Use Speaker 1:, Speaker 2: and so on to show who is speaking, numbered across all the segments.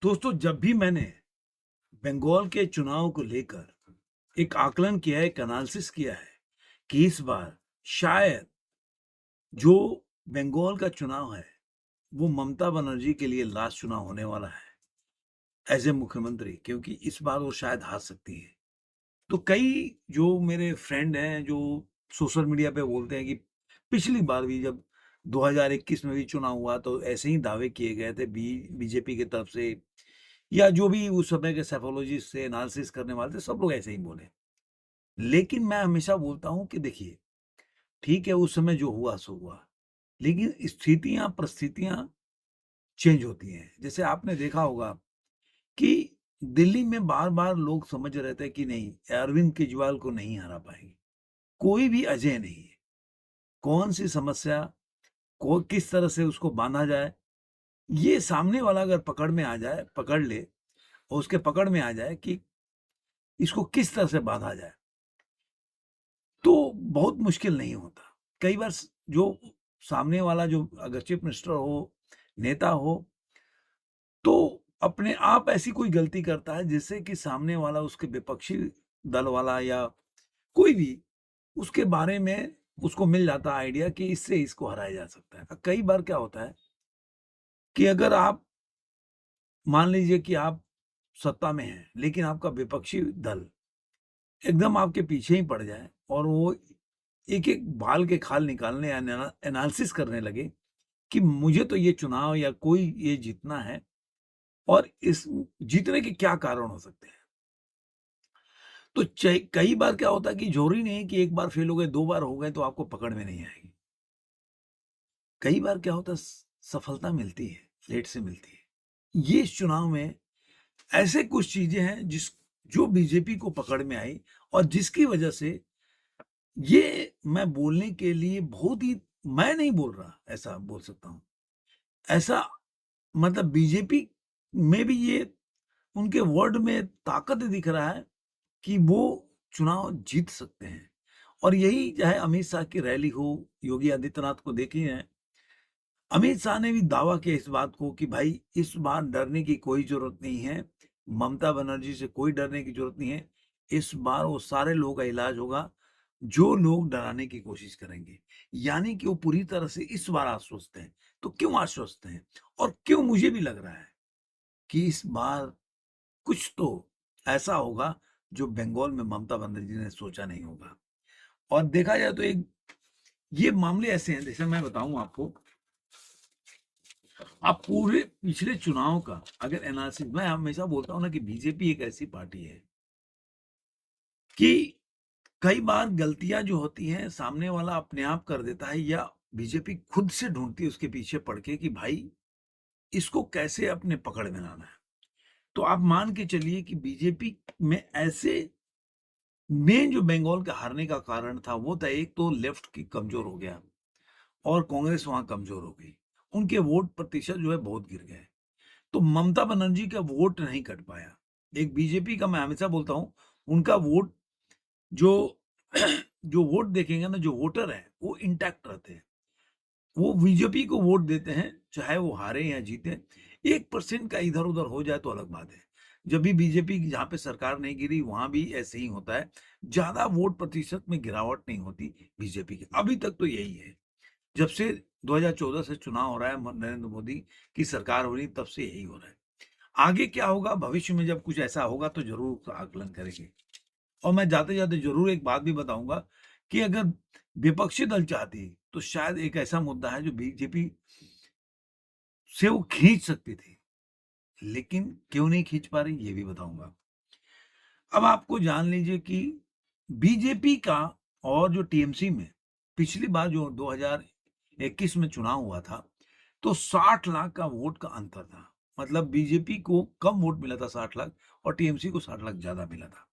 Speaker 1: दोस्तों, जब भी मैंने बंगाल के चुनाव को लेकर एक आकलन किया है, एक एनालिसिस किया है कि इस बार शायद जो बंगाल का चुनाव है, वो ममता बनर्जी के लिए लास्ट चुनाव होने वाला है एज़ ए मुख्यमंत्री, क्योंकि इस बार वो शायद हार सकती हैं। तो कई जो मेरे फ्रेंड हैं, जो सोशल मीडिया पे बोलते हैं कि पिछली बार भी जब 2021 में भी चुनाव हुआ, तो ऐसे ही दावे किए गए थे बीजेपी की तरफ से, या जो भी उस समय के सैफोलॉजिस्ट थे, एनालिसिस करने वाले थे, सब लोग ऐसे ही बोले। लेकिन मैं हमेशा बोलता हूँ कि देखिए, ठीक है, उस समय जो हुआ सो हुआ, लेकिन स्थितियाँ, परिस्थितियाँ चेंज होती हैं। जैसे आपने देखा होगा कि दिल्ली में बार-बार लोग समझ रहे थे कि नहीं, अरविंद केजरीवाल को नहीं हरा पाएँगे। कोई भी अजय नहीं है। कौन-सी समस्या को किस तरह से उसको बाँधा जाए, ये सामने वाला अगर पकड़ में आ जाए, पकड़ ले और उसके पकड़ में आ जाए कि इसको किस तरह से बाँधा जाए, तो बहुत मुश्किल नहीं होता। कई बार जो सामने वाला जो अगर चीफ मिनिस्टर हो, नेता हो, तो अपने आप ऐसी कोई गलती करता है जिससे कि सामने वाला, उसके विपक्षी दल वाला या कोई भी, उसके बारे में उसको मिल जाता है आइडिया कि इससे इसको हराया जा सकता है। कई बार क्या होता है कि अगर आप मान लीजिए कि आप सत्ता में हैं, लेकिन आपका विपक्षी दल एकदम आपके पीछे ही पड़ जाए और वो एक-एक बाल के खाल निकालने या एनालिसिस करने लगे कि मुझे तो ये चुनाव या कोई ये जीतना है और इस जीतने के क्या कारण हो सकते हैं। तो कई बार क्या होता है कि ज़रूरी नहीं कि एक बार फेल हो गए, 2 बार हो गए तो आपको पकड़ में नहीं आएगी। कई बार क्या होता है, सफलता मिलती है, लेट से मिलती है। ये इस चुनाव में ऐसे कुछ चीज़ें हैं जो बीजेपी को पकड़ में आई और जिसकी वजह से ये मैं बोलने के लिए बहुत ही, मैं नहीं बोल रहा, ऐसा बोल सकता हूँ। ऐसा मतलब बीजेपी में भी ये उनके वर्ड में ताकत दिख रहा है कि वो चुनाव जीत सकते हैं। और यही चाहे अमित शाह की रैली हो, योगी आदित्यनाथ को देखिए हैं। अमित शाह ने भी दावा किया इस बात को कि भाई इस बार डरने की कोई ज़रूरत नहीं है, ममता बनर्जी से कोई डरने की ज़रूरत नहीं है। इस बार वो सारे लोगों का इलाज होगा, जो लोग डराने की कोशिश करेंगे। यानी कि वो पूरी तरह से इस बार आश्वस्त हैं। तो क्यों आश्वस्त हैं? और क्यों मुझे भी लग रहा है कि इस बार कुछ तो ऐसा होगा जो बंगाल में ममता बनर्जी ने सोचा नहीं होगा। और देखा जाए तो एक ये मामले ऐसे हैं, जैसे मैं बताऊँ आपको, आप पूरे पिछले चुनाव का अगर एनालिसिस, मैं हमेशा बोलता हूँ ना कि बीजेपी एक ऐसी पार्टी है कि कई बार गलतियां जो होती हैं सामने वाला अपने आप कर देता है, या बीजेपी खुद से ढूंढती है उसके पीछे पड़ के कि भाई इसको कैसे अपने पकड़ में लाना है। तो आप मान के चलिए कि बीजेपी में ऐसे मेन जो बंगाल के हारने का कारण था वो था, एक तो लेफ्ट की कमजोर हो गया और कांग्रेस वहां कमजोर हो गई। उनके वोट प्रतिशत जो है बहुत गिर गए। तो ममता बनर्जी का वोट नहीं कट पाया। एक बीजेपी का, मैं हमेशा बोलता हूँ, उनका वोट जो जो वोट देखेंगे ना, जो वोटर है वो इंटैक्ट रहते हैं। वो बीजेपी को वोट देते हैं, चाहे वो हारे या जीते। 1% का इधर-उधर हो जाए तो अलग बात है। जब भी बीजेपी की जहाँ पे सरकार नहीं गिरी, वहाँ भी ऐसे ही होता है। ज़्यादा वोट प्रतिशत में गिरावट नहीं होती बीजेपी की। अभी तक तो यही है। जब से 2014 से चुनाव हो रहा है, नरेंद्र मोदी की सरकार हो रही है, तब से यही हो रहा है। आगे क्या होगा भविष्य में, जब कुछ ऐसा होगा तो ज़रूर उसका आकलन करेंगे। और मैं जाते-जाते ज़रूर एक बात भी बताऊँगा कि अगर विपक्षी दल चाहती, तो शायद एक ऐसा मुद्दा है जो बीजेपी से वो खींच सकती थी, लेकिन क्यों नहीं खींच पा रही, ये भी बताऊँगा। अब आपको जान लीजिए कि बीजेपी का और जो टीएमसी में पिछली बार जो 2021 में चुनाव हुआ था, तो 60 लाख का वोट का अंतर था। मतलब बीजेपी को कम वोट मिला था 60 लाख, और टीएमसी को 60 लाख ज़्यादा मिला था।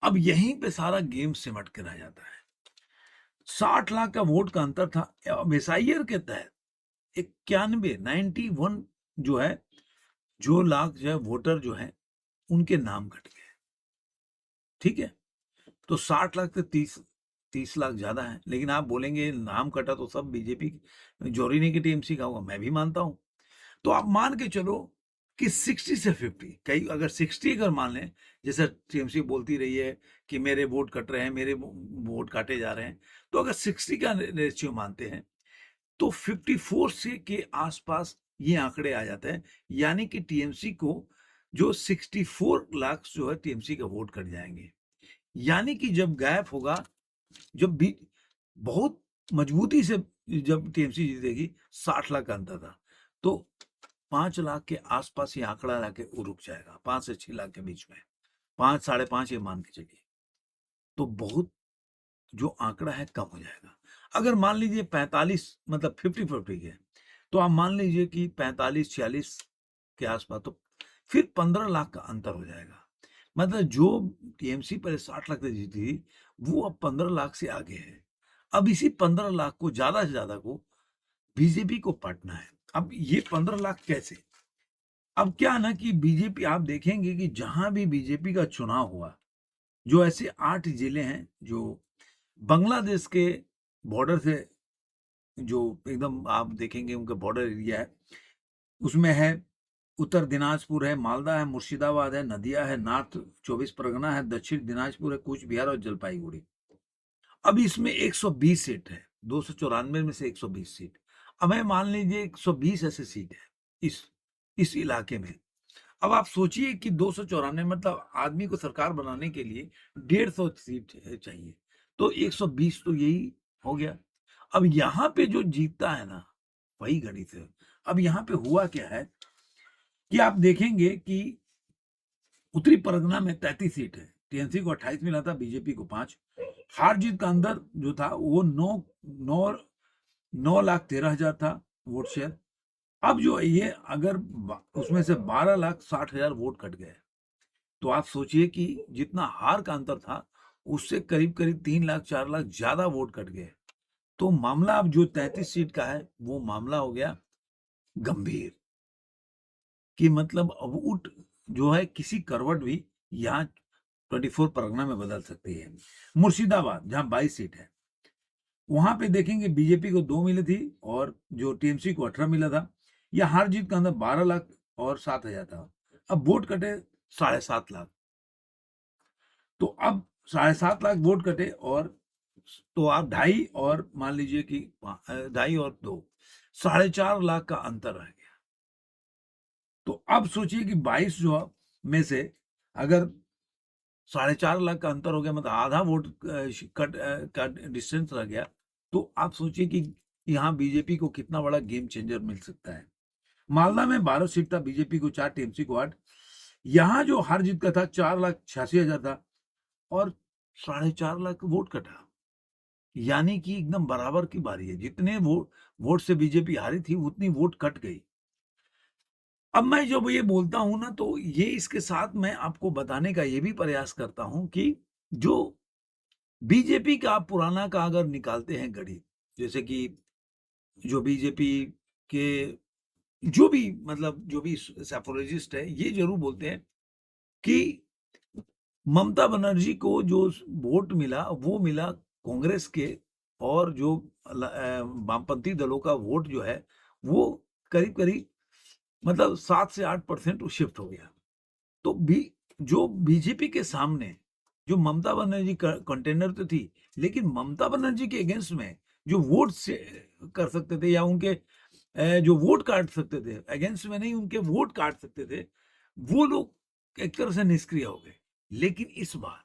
Speaker 1: अब यहीं पे सारा गेम सिमट के रह जाता है। 60 लाख का वोट का अंतर था। अब एसआईआर के तहत 91 जो है, जो लाख जो है वोटर जो हैं, उनके नाम कट गए। ठीक है? तो 60 लाख से 30 लाख ज़्यादा है। लेकिन आप बोलेंगे नाम कटा तो सब बीजेपी, ज़रूरी नहीं कि टीएमसी का होगा, मैं भी मानता हूँ। तो आप मान के चलो कि 60 से 50 कई अगर 60 अगर मान लें, जैसे टीएमसी बोलती रही है कि मेरे वोट कट रहे हैं, मेरे वोट काटे जा रहे हैं, तो अगर 60 का रेशियो मानते हैं तो 54 से के आसपास ये आंकड़े आ जाते हैं, यानी कि टीएमसी को जो 64 लाख जो है टीएमसी का वोट कट जाएंगे। यानी कि जब गैप होगा, जब भी बहुत मजबूती से जब टीएमसी जीतेगी, 60 लाख का अंतर था, तो 5 लाख के आसपास ये आंकड़ा लाके वो रुक जाएगा, 5 से 6 लाख के बीच में, 5 साढ़े 5 ये मान के चलिए, तो बहुत जो आंकड़ा है कम हो जाएगा। अगर मान लीजिए 45 मतलब 50-50 है, तो आप मान लीजिए कि 45-46 के आसपास, तो फिर 15 लाख का अंतर हो जाएगा। मतलब जो टीएमसी पहले 60 लाख से जीती थी, वो अब 15 लाख से आगे है। अब इसी 15 लाख को ज्यादा से ज्यादा को बीजेपी को पाटना है। अब ये 15 लाख कैसे? अब क्या ना कि बीजेपी, आप देखेंगे कि जहां भी बीजेपी का चुनाव हुआ, जो ऐसे 8 जिले हैं जो बांग्लादेश के बॉर्डर से, जो एकदम आप देखेंगे उनका बॉर्डर एरिया है, उसमें है उत्तर दिनाजपुर है, मालदा है, मुर्शिदाबाद है, नदिया है, नॉर्थ 24 परगना है, दक्षिण दिनाजपुर है, कूच बिहार और जलपाईगुड़ी। अब इसमें 120 सीट है, 294 में से 120 सीट। अब है मान लीजिए 120 ऐसे सीट है इस इलाके में। अब आप सोचिए कि 294 मतलब आदमी को सरकार बनाने के लिए 150 सीट चाहिए, तो 120 तो यही हो गया। अब यहाँ पे जो जीतता है ना, वही गणित है। अब यहाँ पे हुआ क्या है कि आप देखेंगे कि उत्तरी परगना में 33 सीट है, टीएमसी को 28 मिला था, बीजेपी को 5। हार जीत का अंदर जो था वो 9 लाख 13 हजार था वोट शेयर। अब जो ये अगर उसमें से 12 लाख 60 हजार वोट कट गए, तो आप सोचिए कि जितना हार का अंतर था, उससे करीब करीब 3 लाख 4 लाख ज्यादा वोट कट गए। तो मामला अब जो 33 सीट का है, वो मामला हो गया गंभीर, कि मतलब अब उठ जो है किसी करवट भी यहाँ 24 परगना में बदल सकती है। मुर्शिदाबाद जहाँ 22 सीट है, वहां पे देखेंगे बीजेपी को 2 मिली थी और जो टीएमसी को 18 मिला था। यह हार जीत का अंदर 12 लाख और 7 हजार था। अब वोट कटे 7.5 लाख, तो अब 7.5 लाख वोट कटे, और तो आप ढाई और मान लीजिए कि ढाई और 2, 4.5 लाख का अंतर रह गया। तो अब सोचिए कि 22 जो में से अगर 4.5 लाख का अंतर हो गया, मतलब आधा वोट का डिस्टेंस रह गया, तो आप सोचिए कि यहाँ बीजेपी को कितना बड़ा गेम चेंजर मिल सकता है। मालदा में 12 सीट था, बीजेपी को 4, टीएमसी को 8। यहाँ जो हार जीत का था 4 लाख 86 हजार था, और 4.5 लाख वोट कटा, यानी कि एकदम बराबर की बारी है। जितने वोट से बीजेपी हारी थी, उतनी वोट कट गई। अब मैं जब ये बोलता हूं ना, तो ये इसके साथ मैं आपको बताने का ये भी प्रयास करता हूं कि जो बीजेपी का पुराना का अगर निकालते हैं गणित, जैसे कि जो बीजेपी के जो भी मतलब जो भी सैफोलॉजिस्ट है, ये जरूर बोलते हैं कि ममता बनर्जी को जो वोट मिला, वो मिला कांग्रेस के, और जो वामपंथी दलों का वोट जो है, वो करीब करीब मतलब 7 से 8% वो शिफ्ट हो गया। तो भी जो बीजेपी के सामने जो ममता बनर्जी कंटेनर तो थी, लेकिन ममता बनर्जी के अगेंस्ट में जो वोट से कर सकते थे, या उनके जो वोट काट सकते थे, अगेंस्ट में नहीं, उनके वोट काट सकते थे, वो लोग एक तरह से निष्क्रिय हो गए। लेकिन इस बार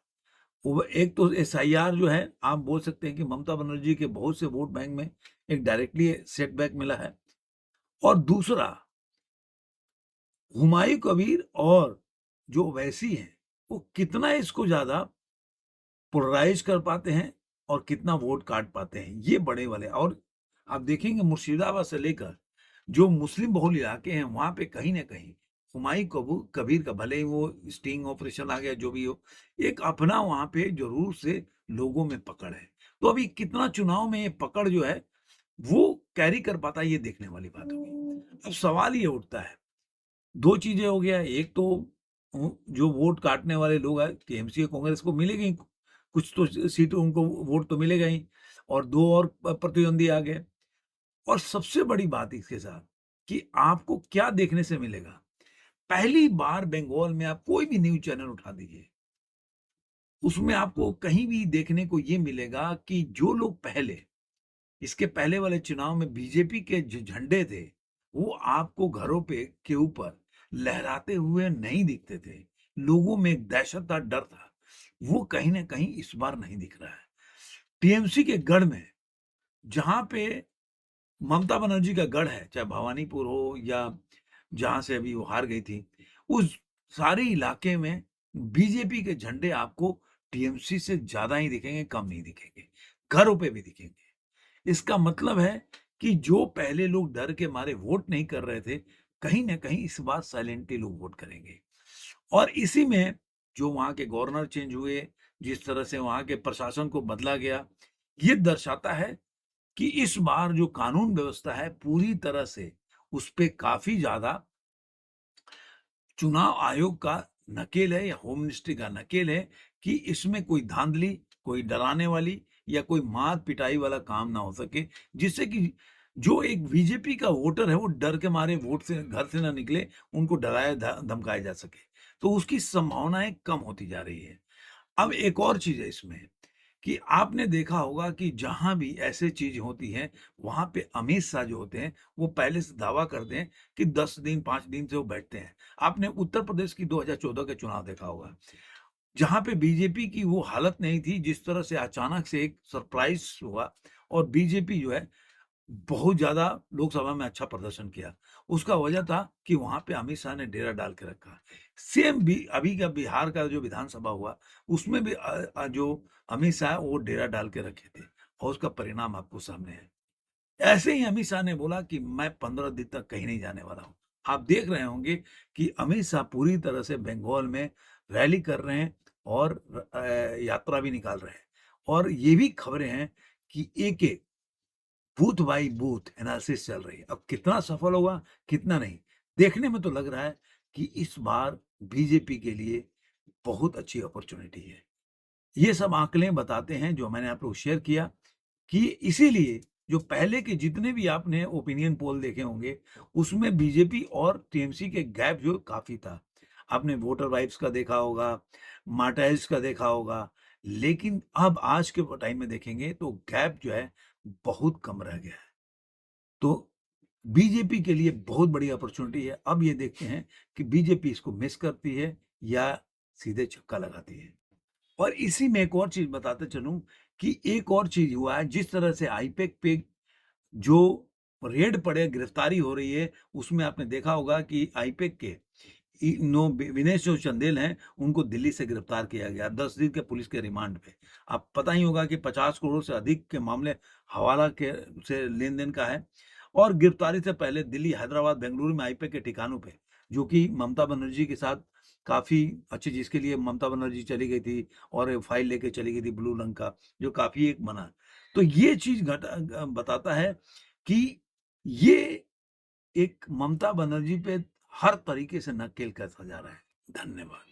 Speaker 1: वो एक तो एसआईआर जो है, आप बोल सकते हैं कि ममता बनर्जी के बहुत से वोट बैंक में एक डायरेक्टली सेटबैक मिला है, और दूसरा हुमायूं कबीर और जो ओवैसी हैं, वो कितना इसको ज्यादा पोलराइज कर पाते हैं और कितना वोट काट पाते हैं, ये बड़े वाले। और आप देखेंगे मुर्शिदाबाद से लेकर जो मुस्लिम बहुल इलाके हैं, वहां पे कहीं ना कहीं हुमायूं कबीर का, भले ही वो स्टिंग ऑपरेशन आ गया जो भी हो, एक अपना वहां पे जरूर से लोगों में पकड़ है। तो अभी कितना चुनाव में ये पकड़ जो है वो कैरी कर पाता है, ये देखने वाली बात होगी। अब सवाल ये उठता है, दो चीजें हो गया, एक तो जो वोट काटने वाले लोग हैं, टीएमसी कांग्रेस को मिलेगी कुछ तो सीट, उनको वोट तो मिलेगा ही, और दो और प्रतिद्वंदी आ गए। और सबसे बड़ी बात इसके साथ कि आपको क्या देखने से मिलेगा, पहली बार बंगाल में आप कोई भी न्यूज़ चैनल उठा दीजिए, उसमें आपको कहीं भी देखने को ये मिलेगा कि जो लोग पहले इसके पहले वाले चुनाव में बीजेपी के जो झंडे थे, वो आपको घरों पे के ऊपर लहराते हुए नहीं दिखते थे। लोगों में एक दहशत था, डर था। वो कहीं न कहीं इस बार नहीं दिख रहा है। टीएमसी के गढ़ में, जहाँ पे ममता बनर्जी का गढ़ है, चाहे भवानीपुर हो या जहाँ से अभी वो हार गई थी, उस सारे इलाके में बीजेपी के झंडे आपको टीएमसी से ज़्यादा ही दिखेंगे, कम नहीं दिखेंगे। घरों पे भी दिखेंगे। इसका मतलब है कि जो पहले लोग डर के मारे वोट नहीं कर रहे थे, कहीं न कहीं इस बार साइलेंटली लोग वोट करेंगे। और इसी में जो वहाँ के गवर्नर चेंज हुए, जिस तरह से वहाँ के प्रशासन को बदला गया, ये दर्शाता है कि इस बार जो कानून व्यवस्था है पूरी तरह से उस पे काफ़ी ज़्यादा चुनाव आयोग का नकेल है या होम मिनिस्ट्री का नकेल है कि इसमें कोई धांधली, कोई डराने वाली या कोई मार-पिटाई वाला काम ना हो सके, जिससे कि जो एक बीजेपी का वोटर है, वो डर के मारे वोट से घर से ना निकले, उनको डराया ध धमकाया जा सके। तो उसकी संभावनाएँ कम होती जा रही है। अब एक और चीज़ है इसमें कि आपने देखा होगा कि जहाँ भी ऐसी चीज़ होती है, वहाँ पे अमित शाह जो होते हैं, वो पहले से दावा करते हैं कि 10 दिन, 5 दिन से वो बैठते हैं। आपने उत्तर प्रदेश की 2014 के चुनाव देखा होगा, जहाँ पे बीजेपी की वो हालत नहीं थी, जिस तरह से अचानक से एक सरप्राइज़ हुआ और बीजेपी जो है बहुत ज़्यादा लोकसभा में अच्छा प्रदर्शन किया। उसका वजह था कि वहाँ पे अमित शाह ने डेरा डाल के रखा। सेम बी अभी का बिहार का जो विधानसभा हुआ, उसमें भी जो अमित शाह वो डेरा डाल के रखे थे और उसका परिणाम आपको सामने है। ऐसे ही अमित शाह ने बोला कि मैं 15 दिन तक कहीं नहीं जाने वाला हूँ। आप देख रहे होंगे कि अमित शाह पूरी तरह से बंगाल में रैली कर रहे हैं और यात्रा भी निकाल रहे हैं और ये भी खबरें हैं कि एक-एक बूथ बाय बूथ एनालिसिस चल रही है। अब कितना सफल होगा, कितना नहीं, देखने में तो लग रहा है कि इस बार बीजेपी के लिए बहुत अच्छी अपॉर्च्युनिटी है। ये सब आंकड़े बताते हैं जो मैंने आप लोग शेयर किया कि इसीलिए जो पहले के जितने भी आपने ओपिनियन पोल देखे होंगे, उसमें बीजेपी और टीएमसी के गैप जो काफ़ी था। आपने वोटर वाइब्स का देखा होगा, मार्टाइल्स का देखा होगा, लेकिन अब आज के टाइम में देखेंगे तो गैप जो है बहुत कम रह गया है। तो बीजेपी के लिए बहुत बड़ी अपॉर्च्युनिटी है। अब ये देखते हैं कि बीजेपी इसको मिस करती है या सीधे छक्का लगाती है। और इसी में एक और चीज़ बताते चलूँ कि एक और चीज़ हुआ है, जिस तरह से आईपैक पे जो रेड पड़े, गिरफ्तारी हो रही है, उसमें आपने देखा होगा कि आईपैक के इ नो वि विनेश जो चंदेल हैं, उनको दिल्ली से गिरफ्तार किया गया 10 दिन के पुलिस के रिमांड पे। अब पता ही होगा कि 50 करोड़ से अधिक के मामले हवाला के से लेन-देन का है और गिरफ्तारी से पहले दिल्ली, हैदराबाद, बेंगलुरु में आईपैक के ठिकानों पे, जो कि ममता बनर्जी के साथ काफ़ी अच्छी जिसके लिए ममता बनर्जी चली गई थी और फाइल लेके चली गई थी ब्लू रंग का, जो काफ़ी एक बना। तो ये चीज़ बताता है कि ये एक ममता बनर्जी पे हर तरीके से नकेल कसा जा रहा है। धन्यवाद।